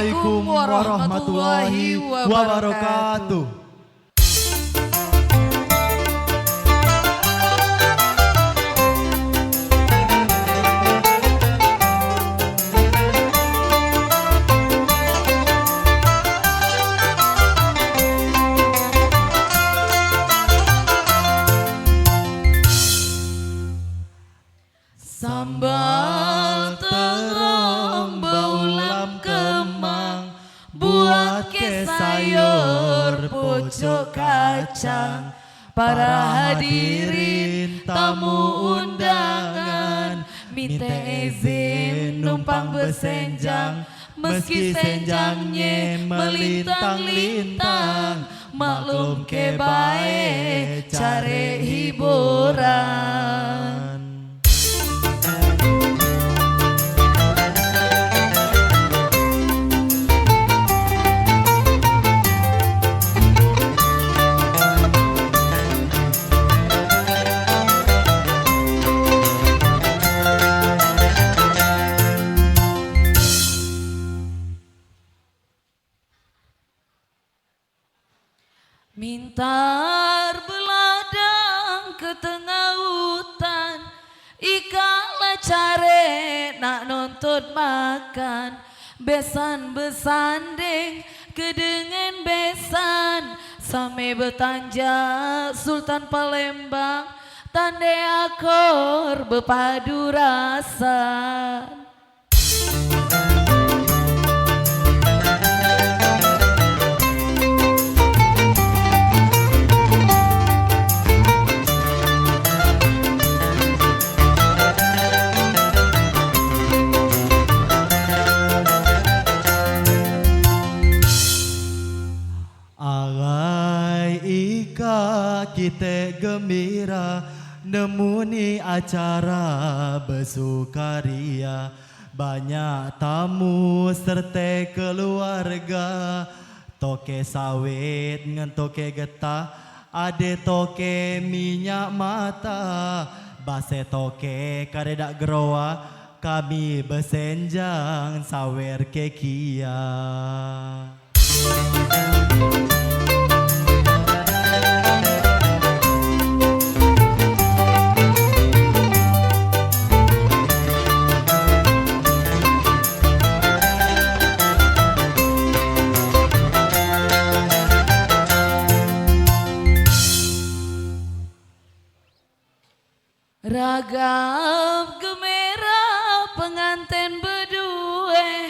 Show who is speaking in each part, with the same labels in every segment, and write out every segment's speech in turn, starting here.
Speaker 1: Assalamualaikum warahmatullahi wabarakatuh.
Speaker 2: Sambal terong baulam kemang, buat ke sayur pucuk kacang. Para hadirin tamu undangan, minta izin numpang besenjang. Meski senjangnya melintang-lintang, maklum ke bae cari hiburan. Mintar beladang ke tengah hutan, ikalah care nak nuntut makan. Besan besanding kedengen besan, sampai bertanja Sultan Palembang, tanda akor berpadu rasa.
Speaker 1: Kita gembira nemuni acara bersukaria, banyak tamu serta keluarga. Toke sawit ngan toke getah, ade toke minyak mata, base toke karedak geroa, kami besenjang sawer kekia.
Speaker 2: Ragam gemera pengantin berdua,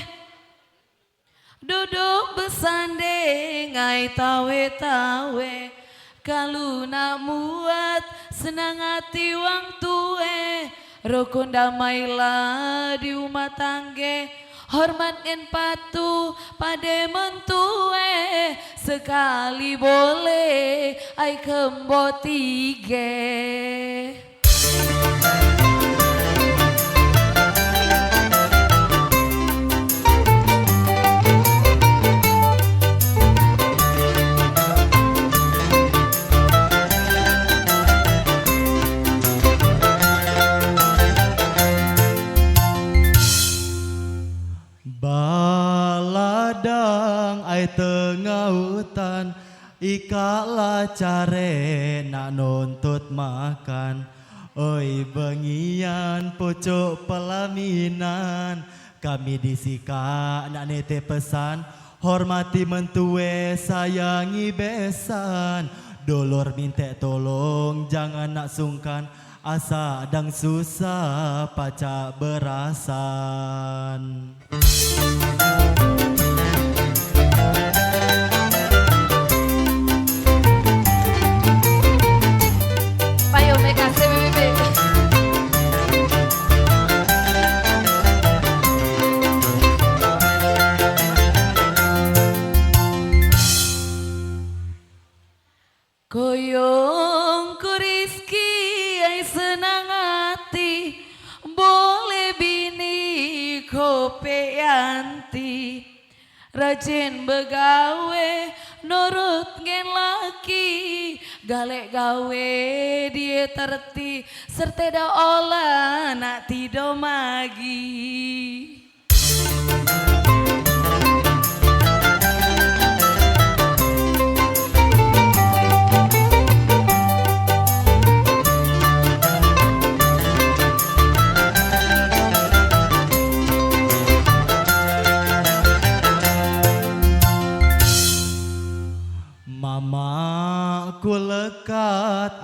Speaker 2: duduk bersanding ai tawe-tawe. Kalau nak muat senang hati wang tue, rukun damailah di rumah tangga. Hormat dan patuh pada mentue, sekali boleh ai kembo tiga.
Speaker 1: Baladang ai tengah hutan, ikalah care nak nuntut makan. Oi bengian pucuk pelaminan, kami disika nak nete pesan. Hormati mentue sayangi besan, dolor minta tolong jangan nak sungkan. Asa dang susah pacak berasan.
Speaker 2: Payo me kasih bebe. Koyong ku rizki ai senang hati, boleh bini kope anti. Rajin begawe nurut ngen laki, galek gawe dia terti serta da olah nak tido magi.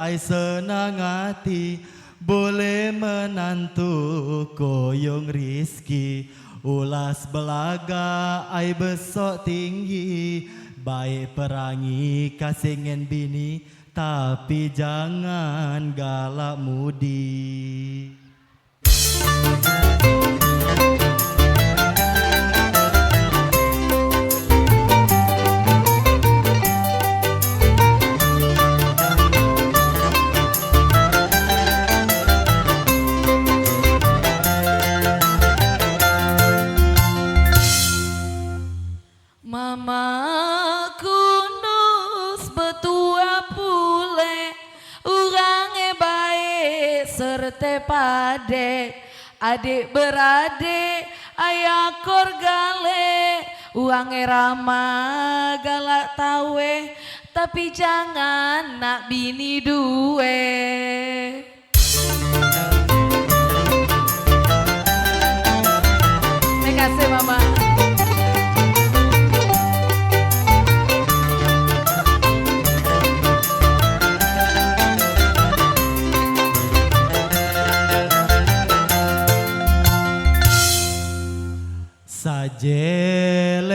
Speaker 1: ai senang hati, boleh menantu koyong rizki. Ulas belaga ai besok tinggi, baik perangi kasingen bini, tapi jangan galak mudi.
Speaker 2: Mama kunus betua pule, urange baik serta pade, adik beradik ayah kor gale, uange ramah galak tawe, tapi jangan nak bini duwe. Terima kasih mama.
Speaker 1: Sajelega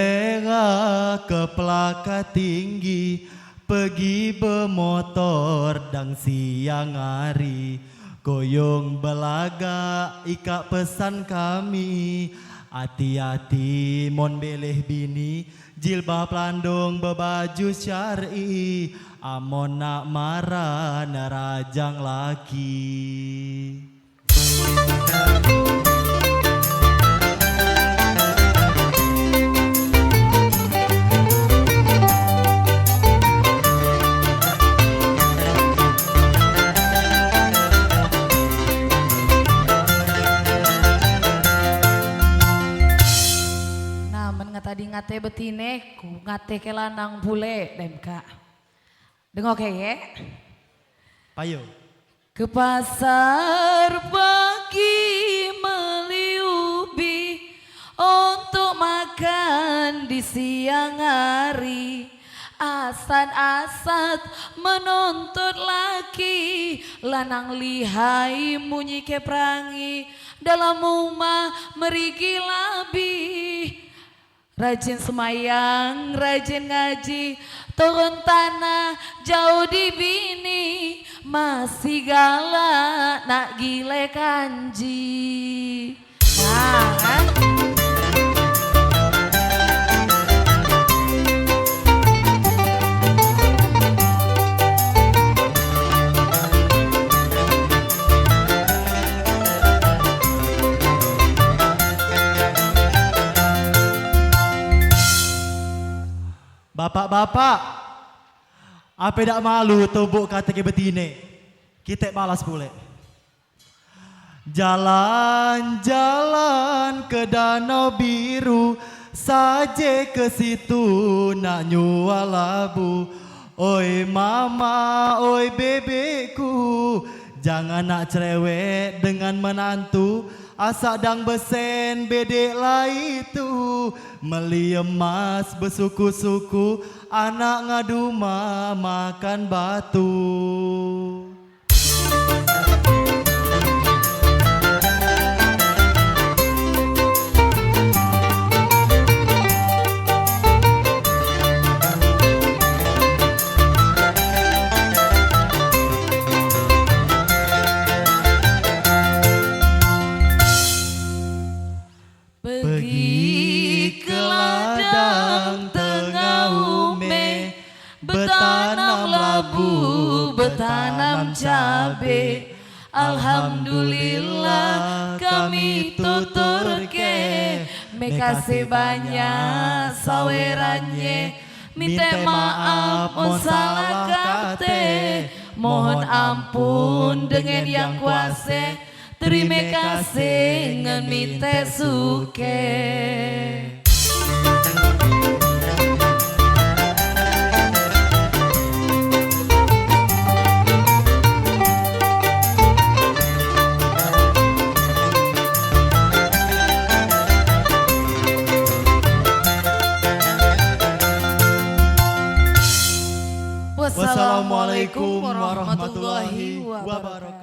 Speaker 1: ke pelaka tinggi, pergi bermotor dan siang hari, goyong belaga ikak pesan kami, hati-hati mon beleh bini, jilbab landung berbaju syar'i, amon nak marah nerajang laki.
Speaker 2: Tadi ngate betine, ku ngate ke lanang bule, demka. Dengo ke ye?
Speaker 1: Payo.
Speaker 2: Ke pasar pagi meliubi, untuk makan di siang hari. Asat-asat menuntut laki, lanang lihai munyi ke perangi, dalam rumah merigi labih. Rajin semayang, rajin ngaji, turun tanah jauh di bini, masih galak nak gile kanji. Nah,
Speaker 1: Bapak-bapak, apa tak malu tubuk kata ke betine? Kita balas pula. Jalan-jalan ke danau biru, saja ke situ nak nyual labu. Oi mama, oi bebeku, jangan nak cerewet dengan menantu. Asak dang besen bedek lah itu, meli emas bersuku-suku, anak ngadu makan batu.
Speaker 2: pergi ke ladang tengah ume, bertanam labu, bertanam cabe. Alhamdulillah kami tutur ke, makasih banyak sawerannya. Minta maaf on salah kate, mohon ampun dengan yang kuasa. Terima kasih ngan minta suke. Wassalamualaikum
Speaker 1: Assalamualaikum warahmatullahi wabarakatuh.